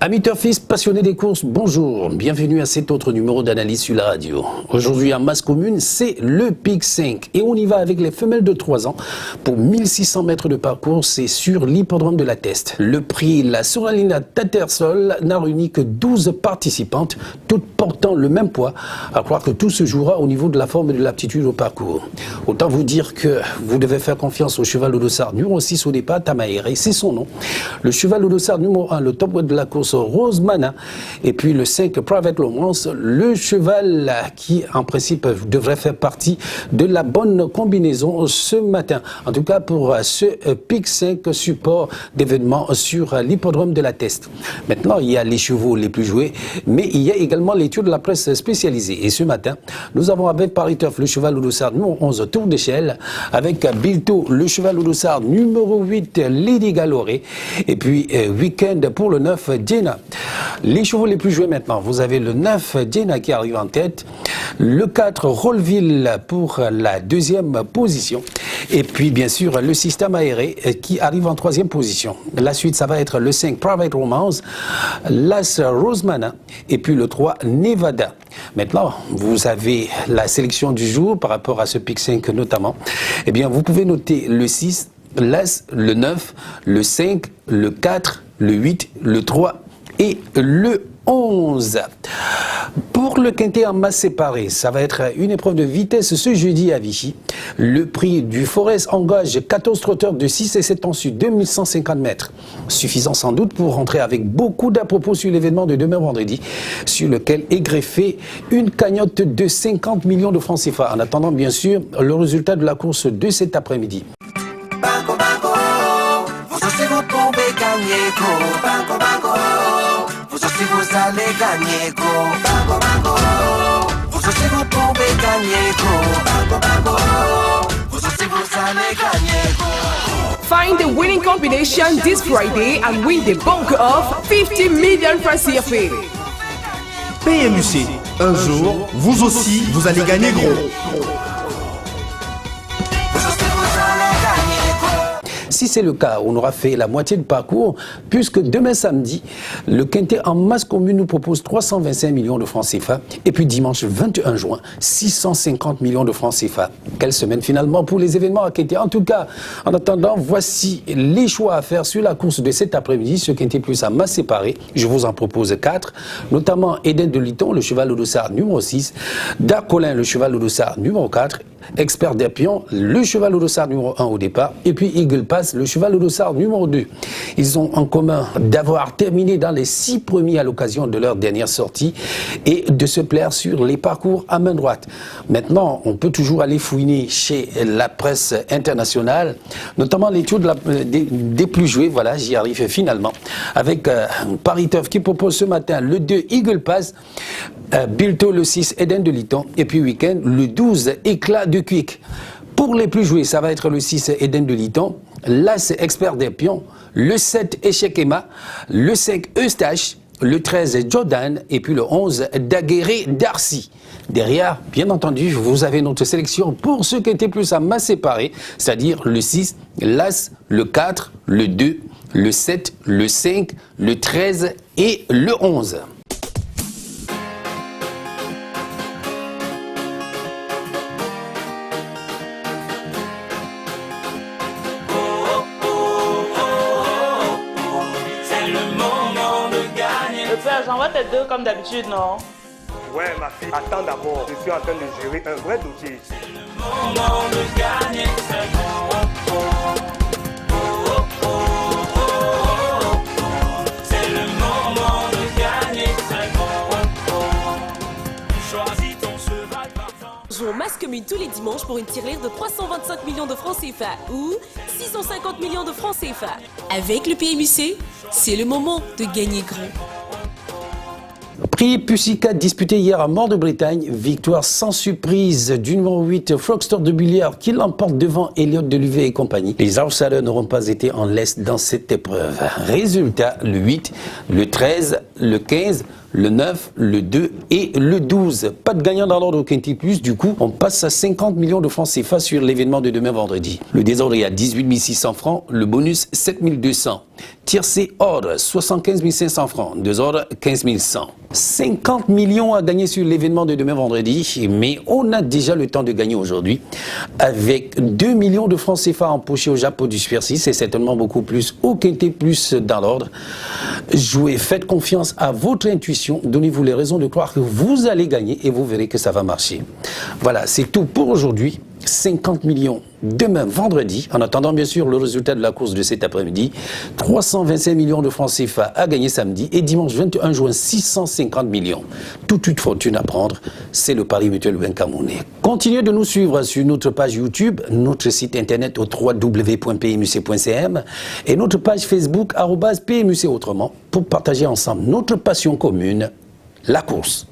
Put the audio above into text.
Amis turfistes passionnés des courses, bonjour, bienvenue à cet autre numéro d'analyse sur la radio. Aujourd'hui en masse commune, c'est le Pic 5 et on y va avec les femelles de 3 ans pour 1600 mètres de parcours, c'est sur l'hippodrome de la Teste. Le prix, la Soralina Tattersall n'a réuni que 12 participantes, toutes portant le même poids, à croire que tout se jouera au niveau de la forme et de l'aptitude au parcours. Autant vous dire que vous devez faire confiance au cheval au dossard numéro 6 au départ, Tamaere, c'est son nom. Le cheval au dossard numéro 1, le top weight de la course, Rose Mana, et puis le 5 Private Romance, le cheval qui en principe devrait faire partie de la bonne combinaison ce matin. En tout cas pour ce Pic 5 support d'événements sur l'hippodrome de la Teste. Maintenant il y a les chevaux les plus joués, mais il y a également l'étude de la presse spécialisée. Et ce matin, nous avons avec Paris Turf le cheval au dossard numéro 11 Tour d'échelle, avec Bilto le cheval au dossard numéro 8 Lady Galoré, et puis Weekend pour le 9 Jenna. Les chevaux les plus joués maintenant, vous avez le 9 Jenna qui arrive en tête, le 4 Rollville pour la deuxième position, et puis bien sûr le 6 Tamaere qui arrive en troisième position. La suite, ça va être le 5 Private Romance, l'As Rosemana, et puis le 3 Nevada. Maintenant, vous avez la sélection du jour par rapport à ce Pic 5 notamment. Eh bien, vous pouvez noter le 6, l'As, le 9, le 5, le 4, le 8, le 3 et le 11. Pour le quintet en masse séparée, ça va être une épreuve de vitesse ce jeudi à Vichy. Le prix du Forest engage 14 trotteurs de 6 et 7 ans sur 2150 mètres. Suffisant sans doute pour rentrer avec beaucoup d'à-propos sur l'événement de demain vendredi, sur lequel est greffée une cagnotte de 50 millions de francs CFA. En attendant bien sûr le résultat de la course de cet après-midi. Banco, banco, vous aussi vous pouvez gagner, go. Banco, banco, vous aussi vous allez gagner, go. Banco, banco, vous aussi vous pouvez gagner, go. Banco, banco, vous aussi vous allez gagner, go. Find the winning combination this Friday and win the bulk of 50 million francs CFA. PMUC, un jour, vous aussi, vous allez gagner gros. Si c'est le cas, on aura fait la moitié du parcours, puisque demain samedi, le quintet en masse commune nous propose 325 millions de francs CFA, et puis dimanche 21 juin, 650 millions de francs CFA. Quelle semaine finalement pour les événements à quintet. En tout cas, en attendant, voici les choix à faire sur la course de cet après-midi, ce quintet plus à masse séparée. Je vous en propose 4, notamment Eden de Liton, le cheval au dossard numéro 6, Darcolin, le cheval au dossard numéro 4, Expert d'Espion, le cheval au dossard numéro 1 au départ, et puis Eagle Pass, le cheval au dossard numéro 2. Ils ont en commun d'avoir terminé dans les 6 premiers à l'occasion de leur dernière sortie et de se plaire sur les parcours à main droite. Maintenant, on peut toujours aller fouiner chez la presse internationale, notamment l'étude des plus joués, voilà, j'y arrive finalement, avec Paris Turf qui propose ce matin le 2 Eagle Pass, Bilto le 6 Eden de Liton, et puis Weekend le 12 Éclat de Quick. Pour les plus joués, ça va être le 6 Eden de Liton, l'As Expert des Pions, le 7 Échec Emma, le 5 Eustache, le 13 Jordan et puis le 11 Daguerre Darcy. Derrière, bien entendu, vous avez notre sélection pour ceux qui étaient plus à masse séparée, c'est-à-dire le 6, l'As, le 4, le 2, le 7, le 5, le 13 et le 11. J'envoie tes deux comme d'habitude, non? Ouais, ma fille, attends d'abord. Je suis en train de gérer un vrai dossier ici. C'est le moment de gagner, c'est c'est le moment de gagner, c'est choisis ton cheval partant. Jouons masse commune tous les dimanches pour une tirelire de 325 millions de francs CFA ou 650 millions de francs CFA. Avec le PMUC, c'est le moment de gagner gros. Prix Pussycat disputé hier à Mort-de-Bretagne, victoire sans surprise du numéro 8 Frogster de Bulliard qui l'emporte devant Elliott de Luvet et compagnie. Les outsiders n'auront pas été en laisse dans cette épreuve. Résultat, le 8, le 13, le 15, le 9, le 2 et le 12. Pas de gagnant dans l'ordre au Quintet Plus, du coup, on passe à 50 millions de francs CFA sur l'événement de demain vendredi. Le désordre est à 18 600 francs, le bonus 7 200. Tiercé ordre, 75 500 francs. 2 ordres, 15 100. 50 millions à gagner sur l'événement de demain vendredi, mais on a déjà le temps de gagner aujourd'hui avec 2 millions de francs CFA empochés au Japon du Super 6. C'est certainement beaucoup plus au quintet plus dans l'ordre. Jouez, faites confiance à votre intuition, donnez-vous les raisons de croire que vous allez gagner et vous verrez que ça va marcher. Voilà, c'est tout pour aujourd'hui. 50 millions demain vendredi, en attendant bien sûr le résultat de la course de cet après-midi. 325 millions de francs CFA à gagner samedi et dimanche 21 juin 650 millions. Toute une fortune à prendre, c'est le Pari Mutuel Benkamoune. Continuez de nous suivre sur notre page YouTube, notre site internet au www.pmuc.cm et notre page Facebook @PMUC autrement pour partager ensemble notre passion commune, la course.